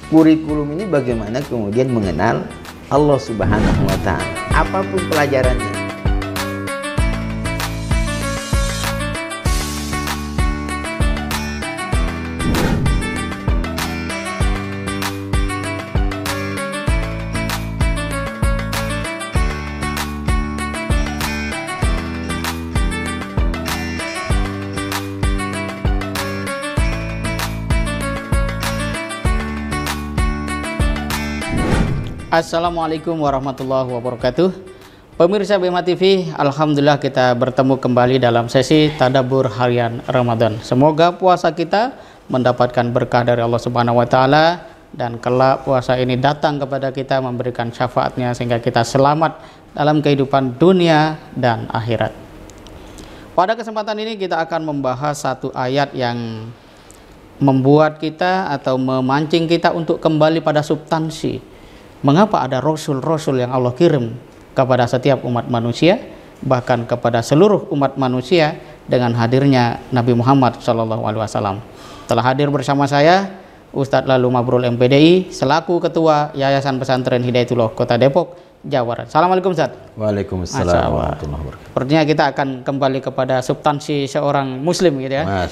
kurikulum ini bagaimana kemudian mengenal Allah Subhanahu wa Ta'ala, apapun pelajarannya. Assalamualaikum warahmatullahi wabarakatuh. Pemirsa Bima TV, alhamdulillah kita bertemu kembali dalam sesi Tadabbur Harian Ramadan. Semoga puasa kita mendapatkan berkah dari Allah Subhanahu wa Ta'ala, dan kelak puasa ini datang kepada kita memberikan syafaatnya sehingga kita selamat dalam kehidupan dunia dan akhirat. Pada kesempatan ini kita akan membahas satu ayat yang membuat kita atau memancing kita untuk kembali pada substansi. Mengapa ada rasul-rasul yang Allah kirim kepada setiap umat manusia, bahkan kepada seluruh umat manusia dengan hadirnya Nabi Muhammad SAW. Telah hadir bersama saya Ustadz Lalu Mabrul MPDI selaku Ketua Yayasan Pesantren Hidayatullah Kota Depok, Jawa Barat. Assalamualaikum Ustadz. Waalaikumsalam warahmatullahi wabarakatuh. Sepertinya kita akan kembali kepada substansi seorang muslim gitu ya.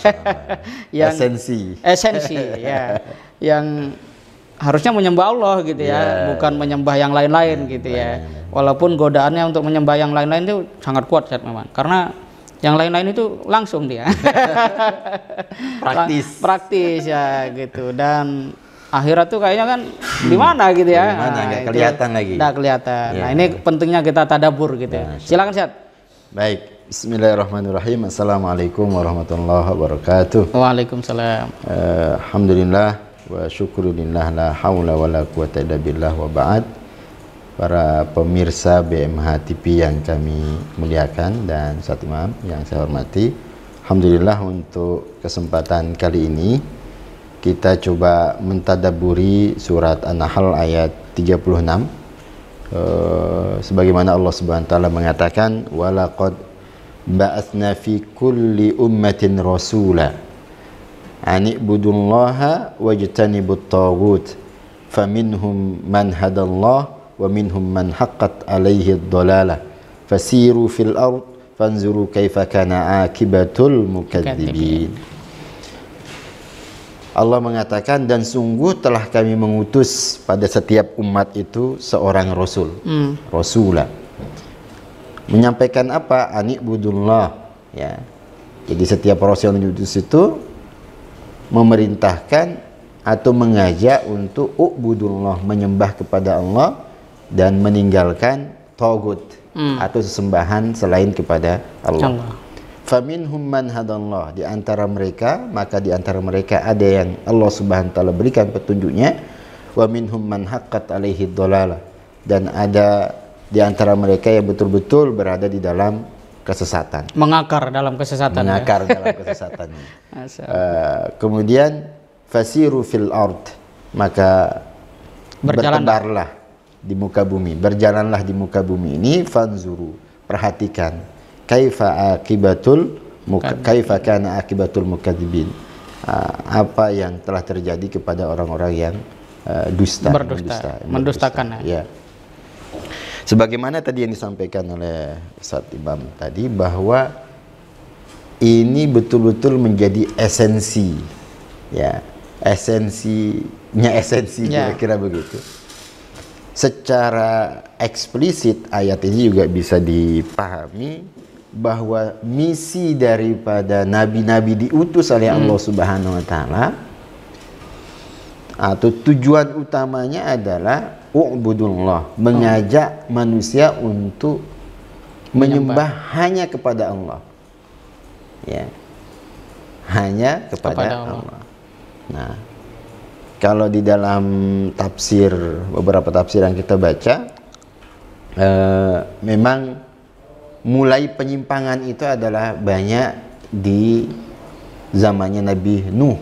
Yang esensi ya. Yang harusnya menyembah Allah gitu ya, bukan menyembah yang lain-lain gitu ya. Walaupun godaannya untuk menyembah yang lain-lain itu sangat kuat memang, karena yang lain-lain itu langsung dia praktis ya gitu. Dan akhirat tuh kayaknya kan di mana gitu ya, nggak kelihatan lagi. Nggak kelihatan. Nah ini pentingnya kita tadabbur gitu ya. Silakan Syed. Baik, bismillahirrahmanirrahim. Assalamualaikum warahmatullahi wabarakatuh. Waalaikumsalam. Alhamdulillah wa syukurillah, la haula wa la quwata illa billah, wa ba'd. Para pemirsa BMH TV yang kami muliakan dan Ustadz Imam yang saya hormati, alhamdulillah untuk kesempatan kali ini kita coba mentadaburi surat An-Nahl ayat 36. Sebagaimana Allah Subhanahu wa taala mengatakan, wa laqad ba'atsna fi kulli ummatin rasula ani'budullaha wajtanibut taghut faminhum man hadallah wa minhum man haqqat alaihi ad-dalalah fasiru fil ard fanzuru kaifa kana akibatul mukadzibin. Allah mengatakan, dan sungguh telah kami mengutus pada setiap umat itu seorang rasul, rasulah. Menyampaikan apa? Ani'budullah ya. Jadi setiap rasul yang diutus itu memerintahkan atau mengajak untuk ubudullah, menyembah kepada Allah dan meninggalkan tagut atau sesembahan selain kepada Allah. Faminhum man hadallah, di antara mereka, maka di antara mereka ada yang Allah Subhanahu wa taala berikan petunjuknya, wa minhum man haqqat alaihi dhalalah, dan ada di antara mereka yang betul-betul berada di dalam kesesatan, mengakar dalam kesesatan, kemudian fasiru fil ard, maka bertebarlah di muka bumi, berjalanlah di muka bumi ini, fanzuru, perhatikan, kaifa kana akibatul mukadzibin, apa yang telah terjadi kepada orang-orang yang mendustakan ya. Sebagaimana tadi yang disampaikan oleh Ustadz Imam tadi, bahwa ini betul-betul menjadi esensi ya, esensi kira-kira begitu. Secara eksplisit ayat ini juga bisa dipahami bahwa misi daripada nabi-nabi diutus oleh Allah Subhanahu wa taala, atau tujuan utamanya adalah u'budullah, mengajak manusia untuk menyembah hanya kepada Allah ya, hanya kepada Allah. Nah, kalau di dalam tafsir, beberapa tafsir yang kita baca, memang mulai penyimpangan itu adalah banyak di zamannya Nabi Nuh.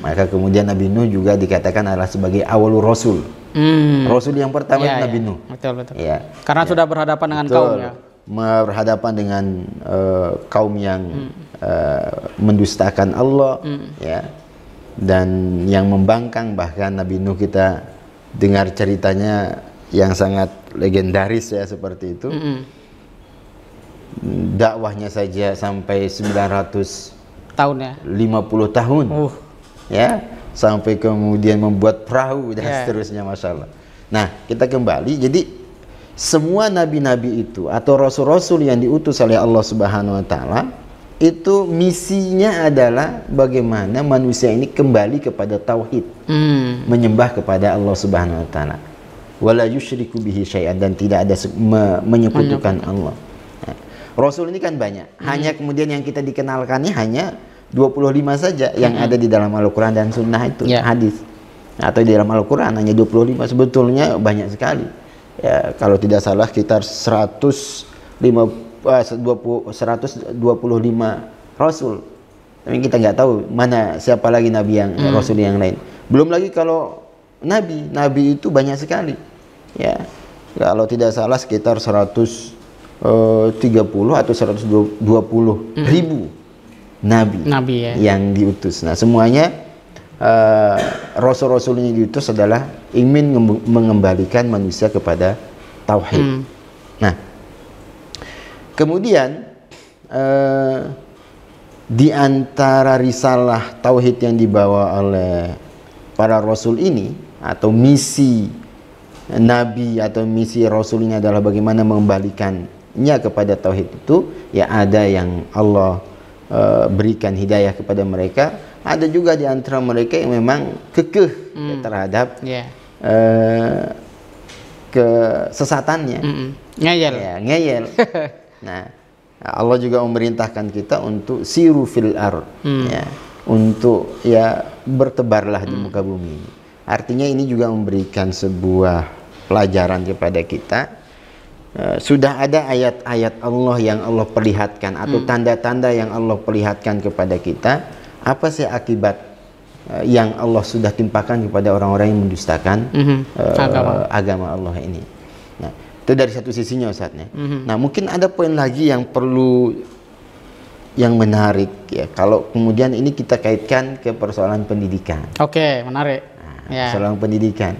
Maka kemudian Nabi Nuh juga dikatakan adalah sebagai awalur rasul. Rasul yang pertama Nabi Nuh. Betul. Ya. Karena sudah berhadapan dengan kaum ya. Berhadapan dengan kaum yang mendustakan Allah, ya. dan yang membangkang. Bahkan Nabi Nuh kita dengar ceritanya yang sangat legendaris ya seperti itu. Dakwahnya saja sampai 900 tahun ya. 50 tahun. Ya, sampai kemudian membuat perahu dan seterusnya, Masya Allah. Nah, kita kembali, jadi semua nabi-nabi itu atau rasul-rasul yang diutus oleh Allah Subhanahu wa taala itu misinya adalah bagaimana manusia ini kembali kepada tauhid, menyembah kepada Allah Subhanahu wa taala. Wala yusyriku bihi syai'an, dan tidak ada menyekutukan Allah. Nah, rasul ini kan banyak. Hanya kemudian yang kita dikenalkannya hanya 25 saja yang ada di dalam Al-Qur'an dan sunnah itu, hadis. Atau di dalam Al-Qur'an hanya 25, sebetulnya banyak sekali. Ya, kalau tidak salah sekitar 125 rasul. Tapi kita nggak tahu mana siapa lagi nabi yang rasul yang lain. Belum lagi kalau nabi itu banyak sekali. Ya. Kalau tidak salah sekitar 130 atau 120 ribu nabi yang diutus. Nah, semuanya rasul-rasul ini diutus adalah ingin mengembalikan manusia kepada tauhid. Nah, kemudian di antara risalah tauhid yang dibawa oleh para rasul ini, atau misi nabi atau misi rasul ini adalah bagaimana mengembalikannya kepada tauhid itu, ya ada yang Allah berikan hidayah kepada mereka. Ada juga di antara mereka yang memang kekeh terhadap kesesatannya. Ngeyel. Ya, ngeyel. Nah, Allah juga memerintahkan kita untuk siru fil ard, ya, untuk ya bertebarlah di muka bumi. Artinya ini juga memberikan sebuah pelajaran kepada kita. Sudah ada ayat-ayat Allah yang Allah perlihatkan atau tanda-tanda yang Allah perlihatkan kepada kita. Apa sih akibat yang Allah sudah timpakan kepada orang-orang yang mendustakan agama Allah ini? Nah, itu dari satu sisinya, Ustaznya. Nah, mungkin ada poin lagi yang perlu, yang menarik ya, kalau kemudian ini kita kaitkan ke persoalan pendidikan. Oke, menarik. Nah, persoalan pendidikan.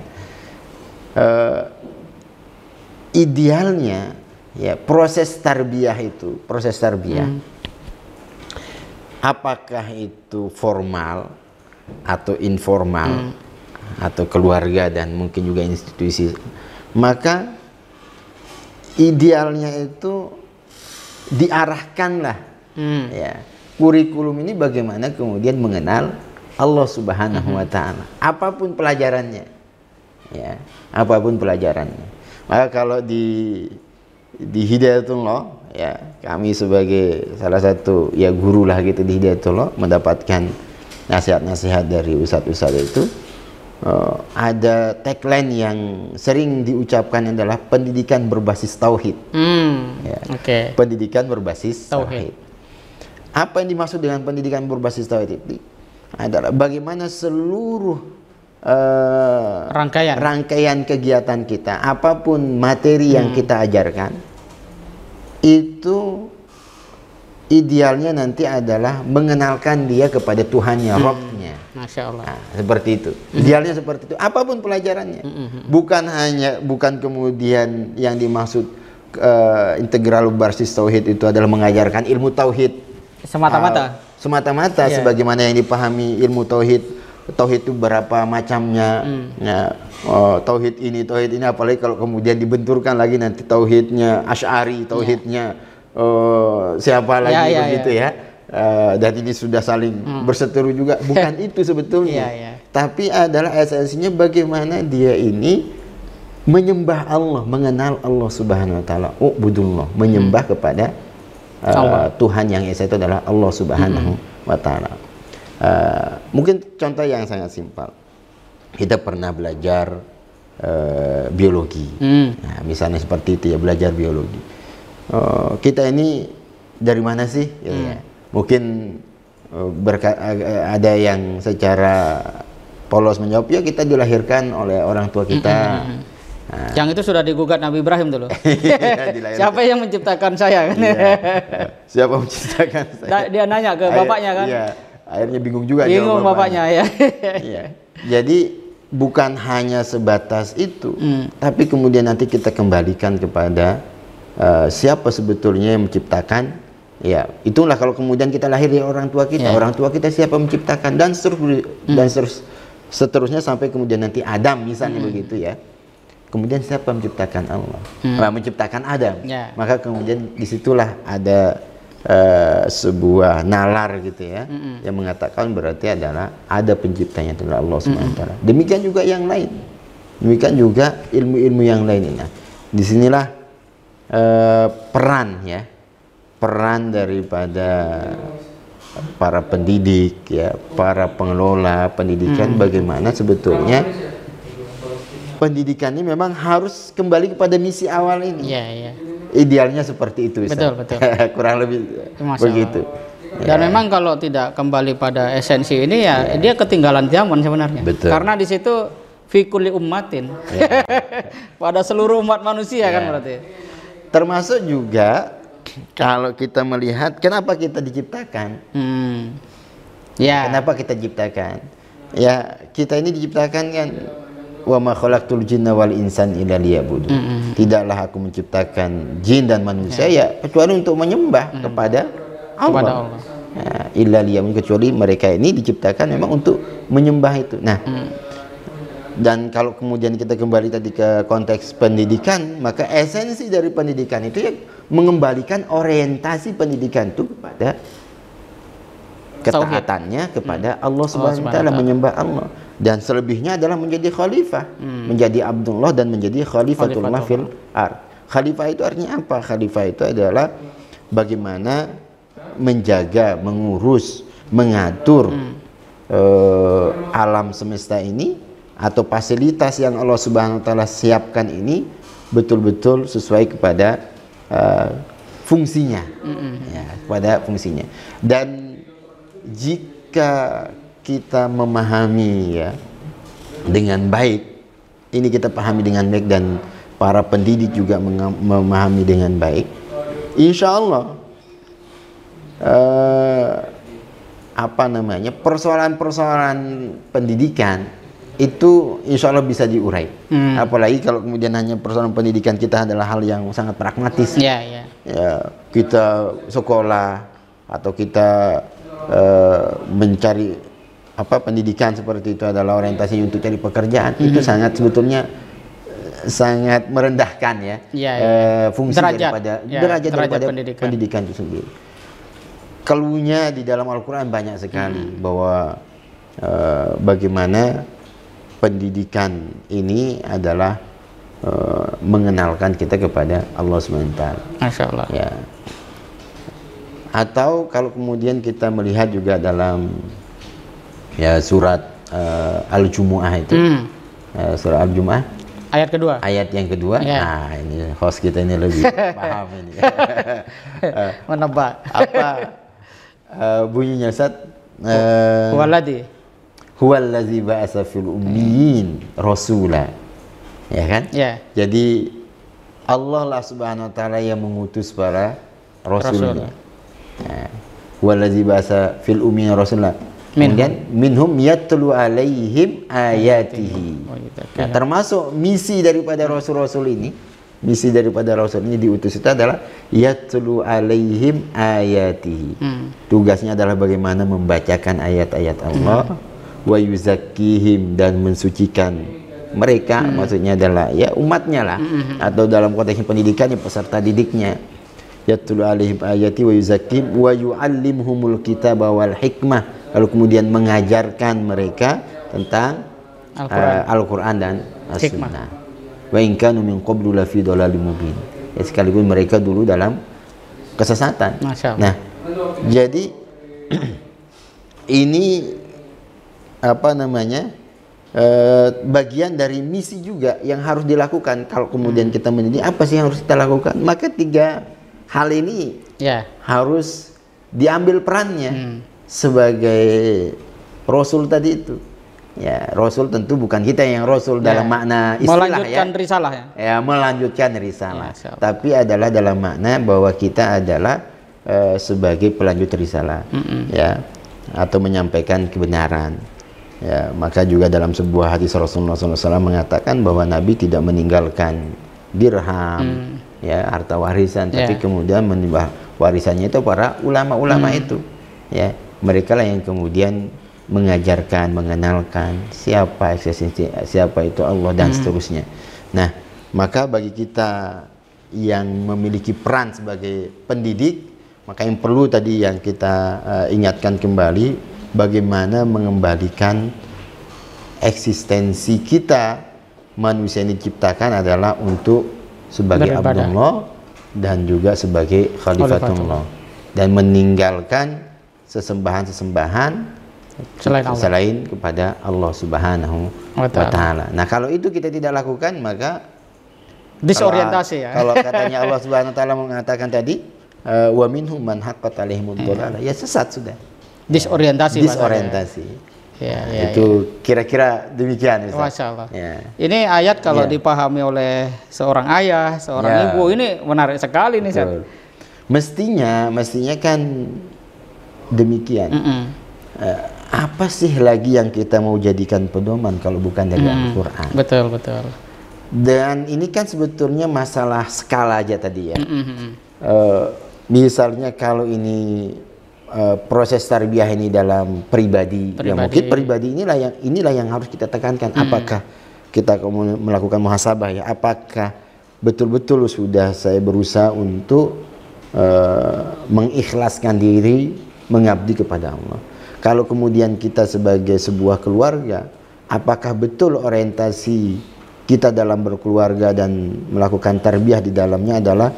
Idealnya ya proses tarbiyah itu, apakah itu formal atau informal atau keluarga dan mungkin juga institusi, maka idealnya itu diarahkanlah ya kurikulum ini bagaimana kemudian mengenal Allah Subhanahu wa taala, apapun pelajarannya, ya apapun pelajarannya. Maka kalau di Hidayatullah, ya kami sebagai salah satu ya guru lah gitu di Hidayatullah mendapatkan nasihat-nasihat dari ustadz-ustadz itu, ada tagline yang sering diucapkan adalah pendidikan berbasis tauhid. Pendidikan berbasis tauhid. Apa yang dimaksud dengan pendidikan berbasis tauhid itu adalah bagaimana seluruh rangkaian kegiatan kita, apapun materi yang kita ajarkan, itu idealnya nanti adalah mengenalkan dia kepada Tuhannya, Rabbnya. Masya Allah. Nah, seperti itu. Idealnya seperti itu. Apapun pelajarannya, bukan kemudian yang dimaksud integral berbasis tauhid itu adalah mengajarkan ilmu tauhid semata-mata sebagaimana yang dipahami ilmu tauhid. Tauhid itu berapa macamnya, ya, tauhid ini, apalagi kalau kemudian dibenturkan lagi nanti tauhidnya Asy'ari, tauhidnya siapa lagi begitu ya. Dan ini sudah saling berseteru juga, bukan itu sebetulnya. Tapi adalah esensinya bagaimana dia ini menyembah Allah, mengenal Allah Subhanahu wa taala, ubudullah, menyembah kepada Tuhan yang esa itu adalah Allah Subhanahu wa taala. Mungkin contoh yang sangat simpel, kita pernah belajar biologi, nah, misalnya seperti itu ya, belajar biologi. Kita ini dari mana sih? Ya, mungkin ada yang secara polos menjawab, ya kita dilahirkan oleh orang tua kita. Nah, yang itu sudah digugat Nabi Ibrahim dulu. Siapa yang menciptakan saya kan? Siapa menciptakan saya? Dia nanya ke bapaknya kan? Akhirnya bingung juga bingung jawab bapaknya ya. Iya. Jadi bukan hanya sebatas itu, tapi kemudian nanti kita kembalikan kepada siapa sebetulnya yang menciptakan. Ya, itulah kalau kemudian kita lahir dari orang tua kita, orang tua kita siapa menciptakan, dan seterusnya sampai kemudian nanti Adam misalnya begitu ya. Kemudian siapa menciptakan Allah? Menciptakan Adam. Maka kemudian disitulah ada sebuah nalar gitu ya, yang mengatakan berarti adalah ada penciptanya adalah Allah SWT. Demikian juga yang lain, demikian juga ilmu-ilmu yang lain. Nah, disinilah peran daripada para pendidik ya, para pengelola pendidikan, bagaimana sebetulnya pendidikan ini memang harus kembali kepada misi awal ini. Idealnya seperti itu, betul. Kurang lebih begitu. Dan memang kalau tidak kembali pada esensi ini ya, dia ketinggalan zaman sebenarnya. Betul. Karena di situ fikuli ummatin, pada seluruh umat manusia kan berarti. Termasuk juga kalau kita melihat kenapa kita diciptakan. Kenapa kita diciptakan? Ya, kita ini diciptakan kan, wa ma khalaqtul jinna wal insan illa liya'budun. Tidaklah aku menciptakan jin dan manusia ya kecuali untuk menyembah kepada Allah. Illa liya'budun, kecuali mereka ini diciptakan memang untuk menyembah itu. Nah, dan kalau kemudian kita kembali tadi ke konteks pendidikan, maka esensi dari pendidikan itu ya mengembalikan orientasi pendidikan itu kepada ketaatannya kepada Allah Subhanahu wa taala, menyembah Allah. Dan selebihnya adalah menjadi khalifah, menjadi Abdullah dan menjadi khalifatullah fil ard. Khalifah itu artinya apa? Khalifah itu adalah bagaimana menjaga, mengurus, mengatur alam semesta ini, atau fasilitas yang Allah Subhanahu wa taala siapkan ini betul-betul sesuai kepada fungsinya. Ya, kepada fungsinya. Dan jika kita memahami ya dengan baik, ini kita pahami dengan baik dan para pendidik juga memahami dengan baik, insya Allah persoalan-persoalan pendidikan itu insya Allah bisa diurai. Apalagi kalau kemudian hanya persoalan pendidikan kita adalah hal yang sangat pragmatis. Ya, kita sekolah atau kita mencari pendidikan seperti itu adalah orientasi untuk cari pekerjaan, itu sangat sebetulnya sangat merendahkan fungsi derajat daripada pendidikan itu sendiri. Keluhnya di dalam Al-Quran banyak sekali bahwa bagaimana pendidikan ini adalah mengenalkan kita kepada Allah SWT. Masya Allah. Ya. Atau kalau kemudian kita melihat juga dalam surat Al-Jumu'ah itu, surat Al-Jumu'ah ayat yang kedua. Nah, ini host kita ini lebih paham ini. Menebak. Apa bunyinya, Ustaz? Huwallazi ba'asa fil ummiyin rasula. Ya kan? Jadi Allah lah Subhanahu wa taala yang mengutus para rasulnya. Huwallazi ba'asa fil ummiyin rasula. Kemudian minhum yatlu alaihim ayatihi. Termasuk misi daripada rasul-rasul ini, diutus itu adalah yatlu alaihim ayatihi. Tugasnya adalah bagaimana membacakan ayat-ayat Allah, wa yuzakkihim, dan mensucikan mereka, maksudnya adalah ya umatnya lah, atau dalam konteks pendidikannya peserta didiknya. Yatlu alaihim ayati wa yuzakkihim wa yuallimhumul kitaba wal hikmah. Lalu kemudian mengajarkan mereka tentang Al-Quran dan As-Sunnah. Wa in kanu min qablu lafi dhalalin mubin. Ya, sekalipun mereka dulu dalam kesesatan. Nah, jadi ini bagian dari misi juga yang harus dilakukan. Kalau kemudian kita mendidik, apa sih yang harus kita lakukan? Maka 3 hal ini harus diambil perannya. Sebagai Rasul tadi itu, ya Rasul tentu bukan kita yang Rasul dalam makna istilah, melanjutkan risalah melanjutkan risalah, tapi adalah dalam makna bahwa kita adalah sebagai pelanjut risalah. atau menyampaikan kebenaran. Ya, maka juga dalam sebuah hadis Rasulullah SAW mengatakan bahwa Nabi tidak meninggalkan dirham, ya, harta warisan, tapi kemudian menyembah warisannya itu para ulama-ulama itu, ya, mereka lah yang kemudian mengajarkan, mengenalkan siapa itu Allah dan seterusnya. Nah, maka bagi kita yang memiliki peran sebagai pendidik, maka yang perlu tadi yang kita ingatkan kembali, bagaimana mengembalikan eksistensi kita. Manusia ini diciptakan adalah untuk sebagai Abdullah dan juga sebagai Khalifatullah, dan meninggalkan sesembahan-sesembahan selain kepada Allah Subhanahu wa Ta'ala. Nah, kalau itu kita tidak lakukan, maka disorientasi, ya. Kalau katanya Allah Subhanahu wa Ta'ala mengatakan tadi, wa minhum man haqqat alaihimud dhalalah, ya sesat sudah. Disorientasi. Ya, itu kira-kira demikian, Ustaz. Masya Allah. Ya. Ini ayat kalau dipahami oleh seorang ayah, seorang ibu, ini menarik sekali nih, Ustaz. Mestinya kan demikian. Apa sih lagi yang kita mau jadikan pedoman kalau bukan dari Al-Quran? Betul. Dan ini kan sebetulnya masalah skala aja tadi, ya. Misalnya kalau ini proses tarbiyah ini dalam pribadi. Ya mungkin pribadi inilah yang harus kita tekankan. Apakah kita melakukan muhasabah, ya? Apakah betul-betul sudah saya berusaha untuk mengikhlaskan diri mengabdi kepada Allah? Kalau kemudian kita sebagai sebuah keluarga, apakah betul orientasi kita dalam berkeluarga dan melakukan tarbiyah di dalamnya adalah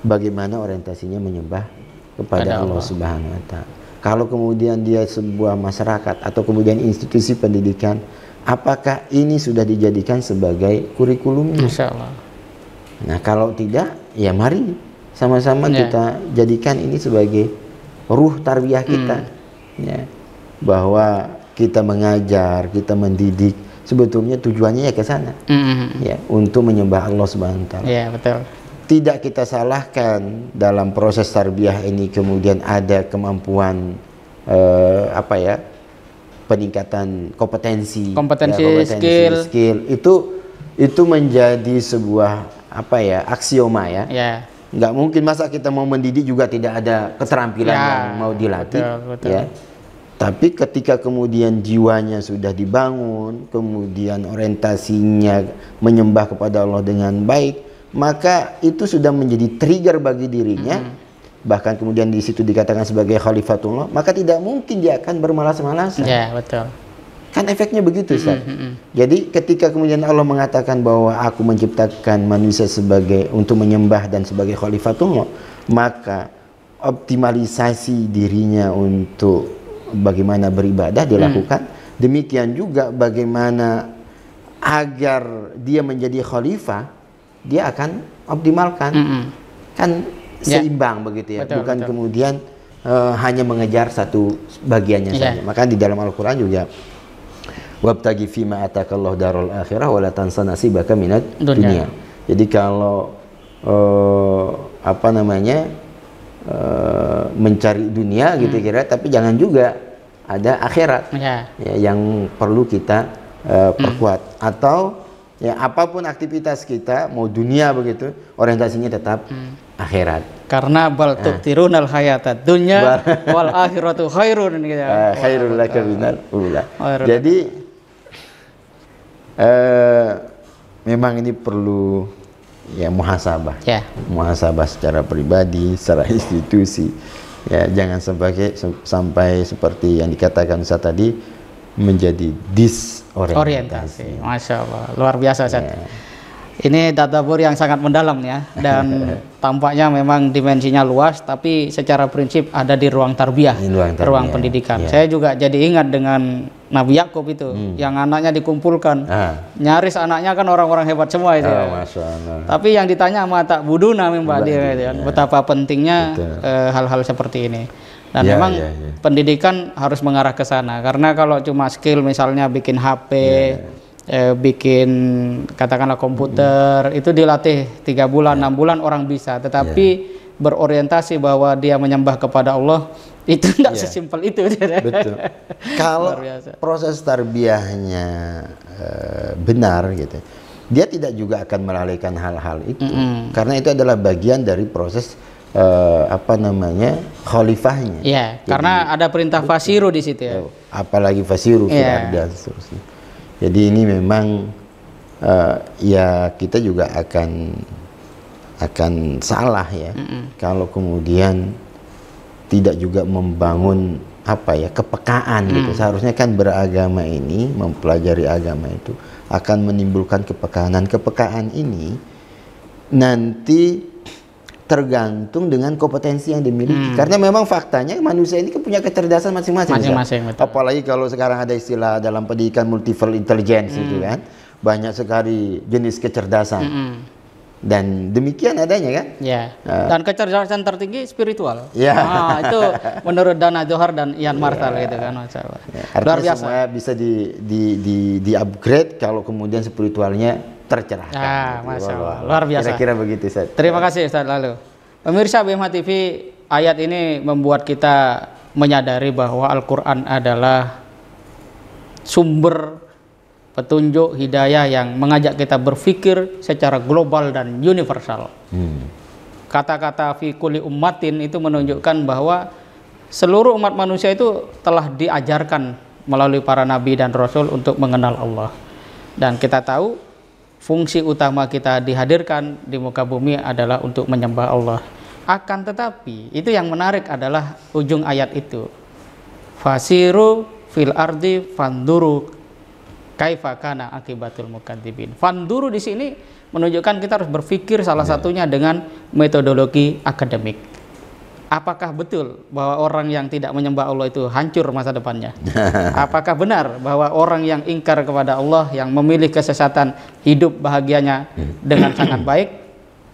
bagaimana orientasinya menyembah kepada Allah Subhanahu wa Ta'ala? Kalau kemudian dia sebuah masyarakat atau kemudian institusi pendidikan, apakah ini sudah dijadikan sebagai kurikulumnya? Insya Allah. Nah, kalau tidak, ya mari sama-sama kita jadikan ini sebagai ruh tarbiyah kita, ya, bahwa kita mengajar, kita mendidik, sebetulnya tujuannya ya ke sana, ya, untuk menyembah Allah Subhanahu wa Ta'ala. Ya, betul. Tidak kita salahkan dalam proses tarbiyah ini kemudian ada kemampuan peningkatan kompetensi, skill itu menjadi sebuah aksioma, ya. Nggak mungkin masa kita mau mendidik juga tidak ada keterampilan yang mau dilatih, betul. Ya. Tapi ketika kemudian jiwanya sudah dibangun, kemudian orientasinya menyembah kepada Allah dengan baik, maka itu sudah menjadi trigger bagi dirinya. Bahkan kemudian di situ dikatakan sebagai Khalifatullah, maka tidak mungkin dia akan bermalas-malasan. Ya, betul. Kan efeknya begitu, Ustaz. Jadi ketika kemudian Allah mengatakan bahwa aku menciptakan manusia untuk menyembah dan sebagai Khalifatullah, maka optimalisasi dirinya untuk bagaimana beribadah dilakukan. Demikian juga bagaimana agar dia menjadi khalifah, dia akan optimalkan. Kan seimbang begitu, ya. Bukan kemudian hanya mengejar satu bagiannya saja. Maka di dalam Al-Quran juga, wabtagi fima atakallahu darul akhirah wala tansa nasibaka minad dunia. Jadi kalau mencari dunia gitu kira, tapi jangan juga ada akhirat, ya, yang perlu kita perkuat. Atau ya apapun aktivitas kita, mau dunia begitu, orientasinya tetap akhirat. Karena bal tu'thirunal hayatad dunya wal akhiratu khairun, gitu. Khairul laka minal ula. Jadi memang ini perlu muhasabah. Muhasabah secara pribadi, secara institusi. Ya, jangan sampai seperti yang dikatakan Ustaz tadi menjadi disorientasi. Masya Allah, luar biasa, Ustaz. Ini tadabbur yang sangat mendalam, ya, dan tampaknya memang dimensinya luas, tapi secara prinsip ada di ruang tarbiyah, ruang pendidikan. Saya juga jadi ingat dengan Nabi Yakub itu, yang anaknya dikumpulkan, nyaris anaknya kan orang-orang hebat semua itu. Masya Allah. Tapi yang ditanya mata buduna betapa pentingnya hal-hal seperti ini. Dan memang pendidikan harus mengarah ke sana, karena kalau cuma skill misalnya bikin HP, bikin katakanlah komputer, itu dilatih 3 bulan, 6 bulan orang bisa, tetapi berorientasi bahwa dia menyembah kepada Allah, itu tidak sesimpel itu. Betul. Kalau proses tarbiyahnya benar gitu, dia tidak juga akan melalaikan hal-hal itu, karena itu adalah bagian dari proses khalifahnya. Iya, karena ada perintah fasiru di situ ya. Apalagi fasiru dan seterusnya. Jadi ini memang ya kita juga akan salah ya kalau kemudian tidak juga membangun kepekaan gitu. Seharusnya kan beragama ini, mempelajari agama itu akan menimbulkan kepekaan. Kepekaan ini nanti tergantung dengan kompetensi yang dimiliki. Karena memang faktanya manusia ini punya kecerdasan masing-masing. Apalagi kalau sekarang ada istilah dalam pendidikan multiple intelligence itu kan, banyak sekali jenis kecerdasan. Dan demikian adanya kan? Ya. Dan kecerdasan tertinggi spiritual. Ya. Itu menurut Dana Johar dan Ian Marshall gitu kan, masalah. Luar biasa. Semua bisa di upgrade kalau kemudian spiritualnya tercerahkan. Masya Allah. Luar biasa. Kira-kira begitu, Ustaz. Terima kasih, Ustaz. Lalu, pemirsa BMH TV, ayat ini membuat kita menyadari bahwa Al-Quran adalah sumber petunjuk hidayah yang mengajak kita berpikir secara global dan universal. Kata-kata fi kulli ummatin itu menunjukkan bahwa seluruh umat manusia itu telah diajarkan melalui para nabi dan rasul untuk mengenal Allah. Dan kita tahu fungsi utama kita dihadirkan di muka bumi adalah untuk menyembah Allah. Akan tetapi, itu yang menarik adalah ujung ayat itu. Fasiru fil ardi fanduru kaifa kana akibatul mukadzibin. Fanduru di sini menunjukkan kita harus berpikir salah satunya dengan metodologi akademik. Apakah betul bahwa orang yang tidak menyembah Allah itu hancur masa depannya? Apakah benar bahwa orang yang ingkar kepada Allah, yang memilih kesesatan, hidup bahagianya dengan sangat baik?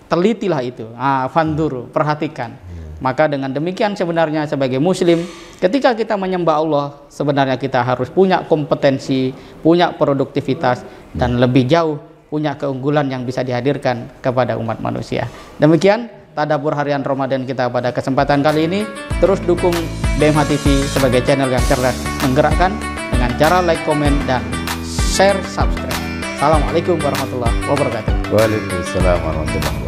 Telitilah itu. Fanduru, perhatikan. Maka dengan demikian sebenarnya sebagai muslim, ketika kita menyembah Allah, sebenarnya kita harus punya kompetensi, punya produktivitas, dan lebih jauh punya keunggulan yang bisa dihadirkan kepada umat manusia. Demikian Tadabbur Harian Ramadan kita pada kesempatan kali ini. Terus dukung BMH TV sebagai channel yang cerdas menggerakkan dengan cara like, komen, dan share, subscribe. Assalamualaikum warahmatullahi wabarakatuh. Waalaikumsalam warahmatullahi wabarakatuh.